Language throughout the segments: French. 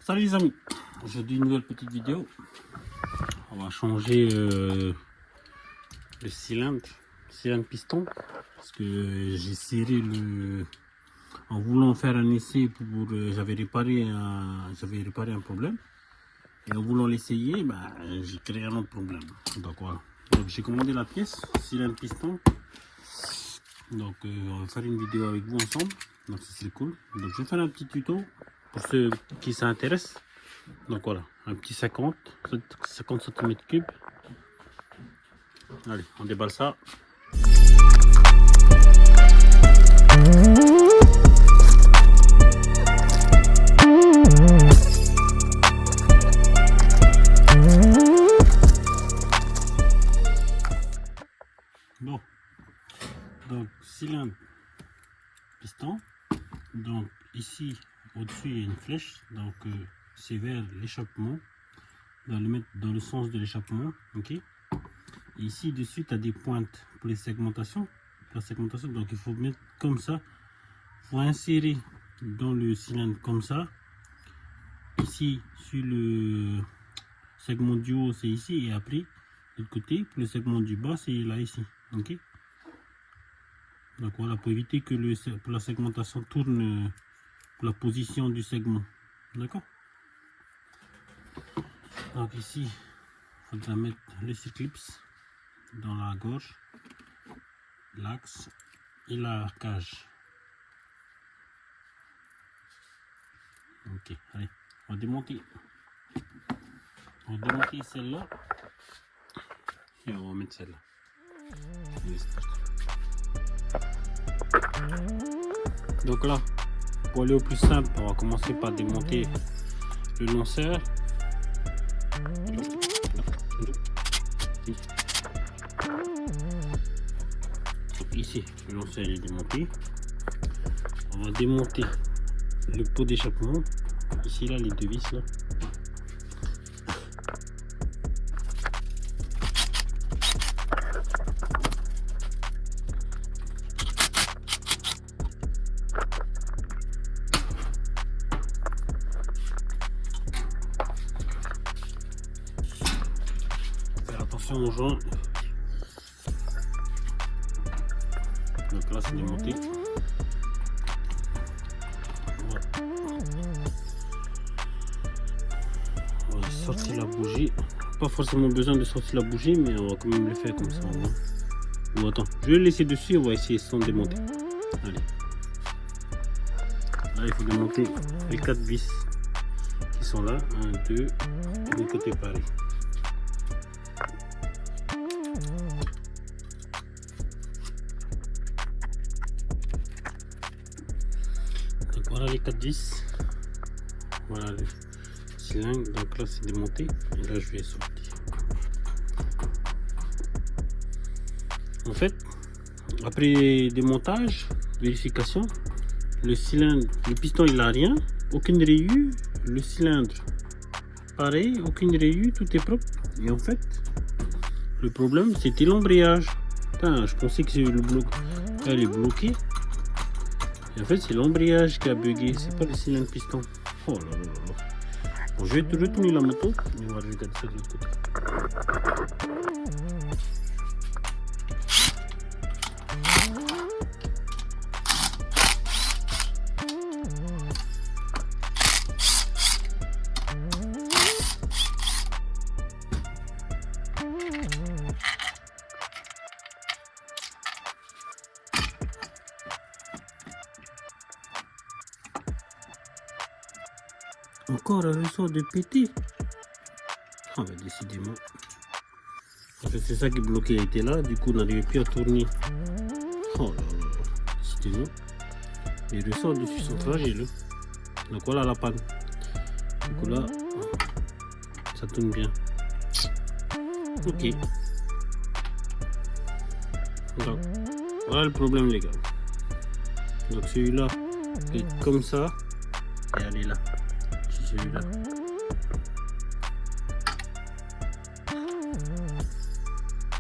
Salut les amis, aujourd'hui une nouvelle petite vidéo. On va changer le cylindre piston parce que j'ai serré le en voulant faire un essai pour j'avais réparé un problème et en voulant l'essayer j'ai créé un autre problème. Donc voilà, donc j'ai commandé la pièce cylindre piston. Donc on va faire une vidéo avec vous ensemble, donc ça serait cool. Donc je vais faire un petit tuto pour ceux qui s'intéressent. Donc voilà, un petit 50 cm3. Allez, on déballe ça. Bon, donc cylindre piston. Donc ici au-dessus il y a une flèche, donc c'est vers l'échappement, on va le mettre dans le sens de l'échappement, ok. Et ici dessus tu as des pointes pour les segmentations, donc il faut mettre comme ça, il faut insérer dans le cylindre comme ça. Ici sur le segment du haut c'est ici, et après de l'autre côté pour le segment du bas c'est là ici, ok. Donc voilà, pour éviter que pour la segmentation tourne pour la position du segment, d'accord. Donc ici il faudra mettre le cyclips dans la gorge, l'axe et la cage. Ok, allez, on va démonter celle-là et on va mettre celle-là. Donc là, pour aller au plus simple, on va commencer par démonter le lanceur. Donc ici, le lanceur est démonté. On va démonter le pot d'échappement. Ici, là, les deux vis là. Attention aux joints. Donc là c'est démonté. On va sortir la bougie. Pas forcément besoin de sortir la bougie, mais on va quand même le faire comme ça. Bon, attends, je vais le laisser dessus, on va essayer sans démonter. Allez. Là il faut démonter les 4 vis qui sont là. 1, 2, et de côté pareil. Voilà les 4 vis, voilà le cylindre, donc là c'est démonté et là je vais sortir. En fait, après démontage, vérification, le cylindre, le piston il a rien, aucune rayure, le cylindre pareil, aucune rayure, tout est propre. Et en fait, le problème c'était l'embrayage. Je pensais que le bloc elle est bloquée. Et en fait c'est l'embrayage qui a bugué, c'est pas le cylindre piston. Oh là là là là. Bon, je vais retourner la moto et on va regarder ça de l'autre côté. Encore un ressort de pété. Ah bah décidément. En fait c'est ça qui bloquait, il était là, du coup on n'arrivait plus à tourner. Oh là là, décidément. Les ressorts dessus sont fragiles. Donc voilà la panne. Du coup là, ça tourne bien. Ok. Donc voilà le problème les gars. Donc celui-là est comme ça et elle est là. Celui-là.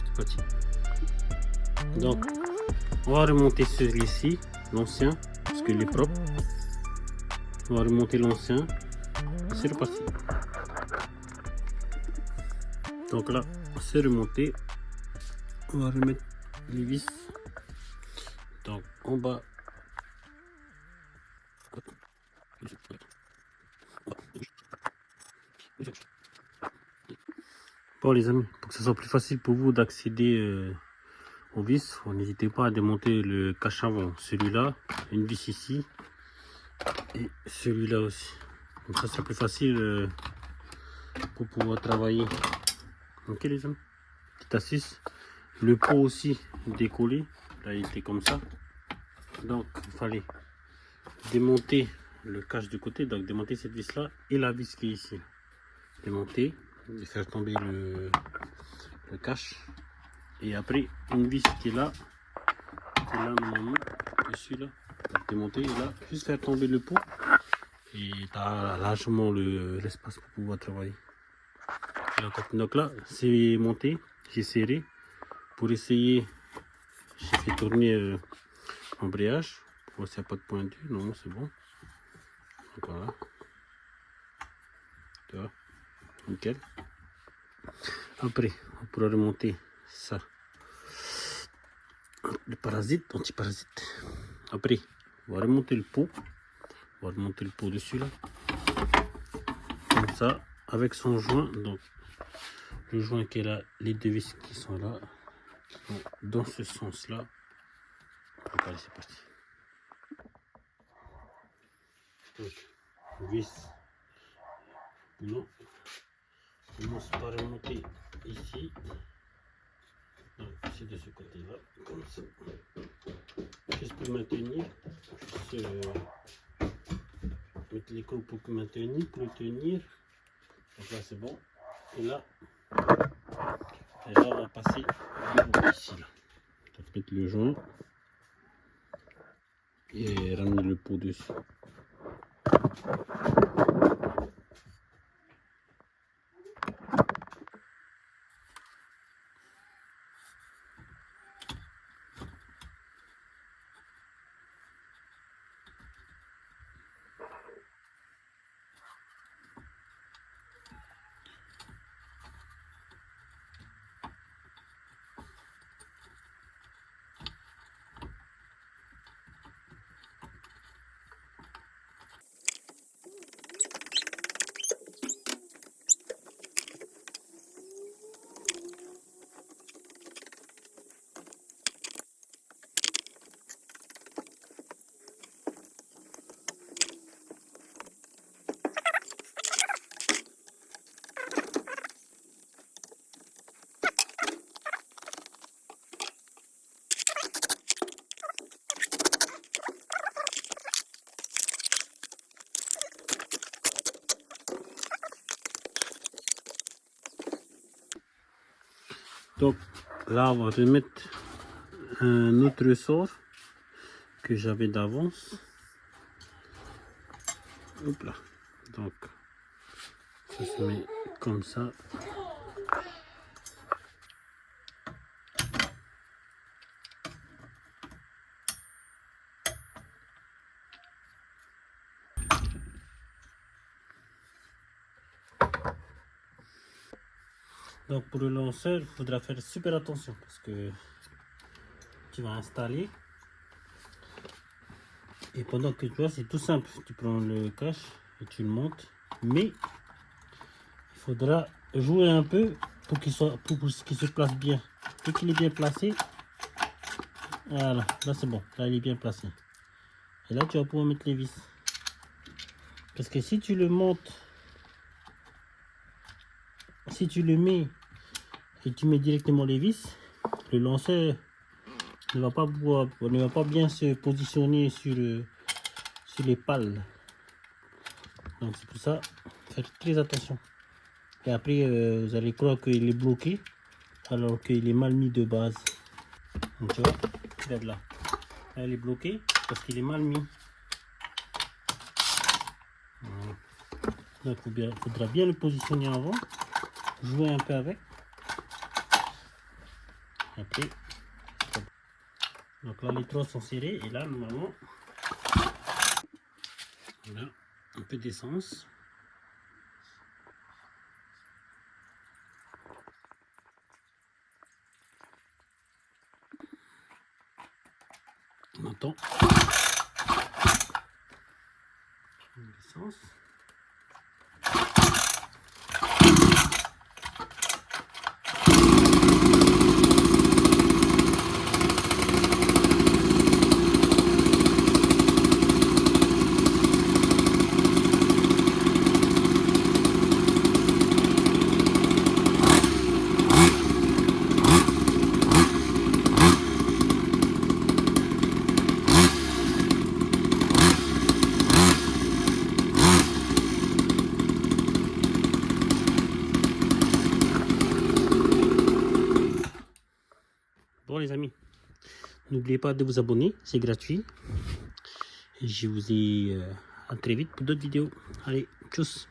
C'est parti. Donc on va remonter celui-ci, l'ancien, parce qu'il est propre. On va remonter l'ancien C'est reparti. Donc là, c'est remonté. On va remettre les vis. Donc en bas. Bon les amis, pour que ce soit plus facile pour vous d'accéder aux vis, n'hésitez pas à démonter le cache avant. Celui-là, une vis ici et celui-là aussi. Donc ça c'est plus facile pour pouvoir travailler. Ok les amis, petite astuce. Le pot aussi décollé, là il était comme ça. Donc il fallait démonter le cache du côté, donc démonter cette vis là et la vis qui est ici. Démonter et faire tomber le cache. Et après une vis qui est là normalement, dessus là, démonter et là, juste faire tomber le pot. Et tu as largement l'espace pour pouvoir travailler. Donc là, c'est monté, j'ai serré. Pour essayer, j'ai fait tourner l'embrayage. Pour voir s'il n'y a pas de pointu. Non, c'est bon. Donc voilà. Tu vois, nickel. Après, on pourra remonter ça. Le parasite, anti-parasite. Après, on va remonter le pot. On va remonter le pot dessus là. Comme ça, avec son joint. Donc, le joint qui est là, les deux vis qui sont là, qui vont dans ce sens là. Donc, allez, c'est parti. Donc, vis. Non. On commence par remonter ici. Donc, c'est de ce côté là, comme ça. Juste pour maintenir. Juste mettre les coups pour maintenir, pour le tenir. Donc là, c'est bon. Et là, on va passer ici là. Donc, mettre le joint et ramener le pot dessus. Donc là, on va remettre un autre ressort que j'avais d'avance. Hop là. Donc ça se met comme ça. Donc pour le lanceur, il faudra faire super attention parce que tu vas installer. Et pendant que tu vois, c'est tout simple. Tu prends le cache et tu le montes. Mais il faudra jouer un peu pour qu'il se place bien. Dès qu'il est bien placé, voilà, là c'est bon. Là il est bien placé. Et là tu vas pouvoir mettre les vis. Parce que si tu le montes, si tu le mets et tu mets directement les vis, le lanceur ne va pas bien se positionner sur les pales. Donc c'est pour ça, faire très attention. Et après vous allez croire qu'il est bloqué alors qu'il est mal mis de base. Donc tu vois, regarde là. Là il est bloqué parce qu'il est mal mis. Voilà. Donc il faudra bien le positionner avant, jouer un peu avec. Après, donc là les trois sont serrés et là normalement, voilà, un peu d'essence. temps. L'essence. Bon les amis, n'oubliez pas de vous abonner, c'est gratuit. Je vous dis à très vite pour d'autres vidéos. Allez, tchuss.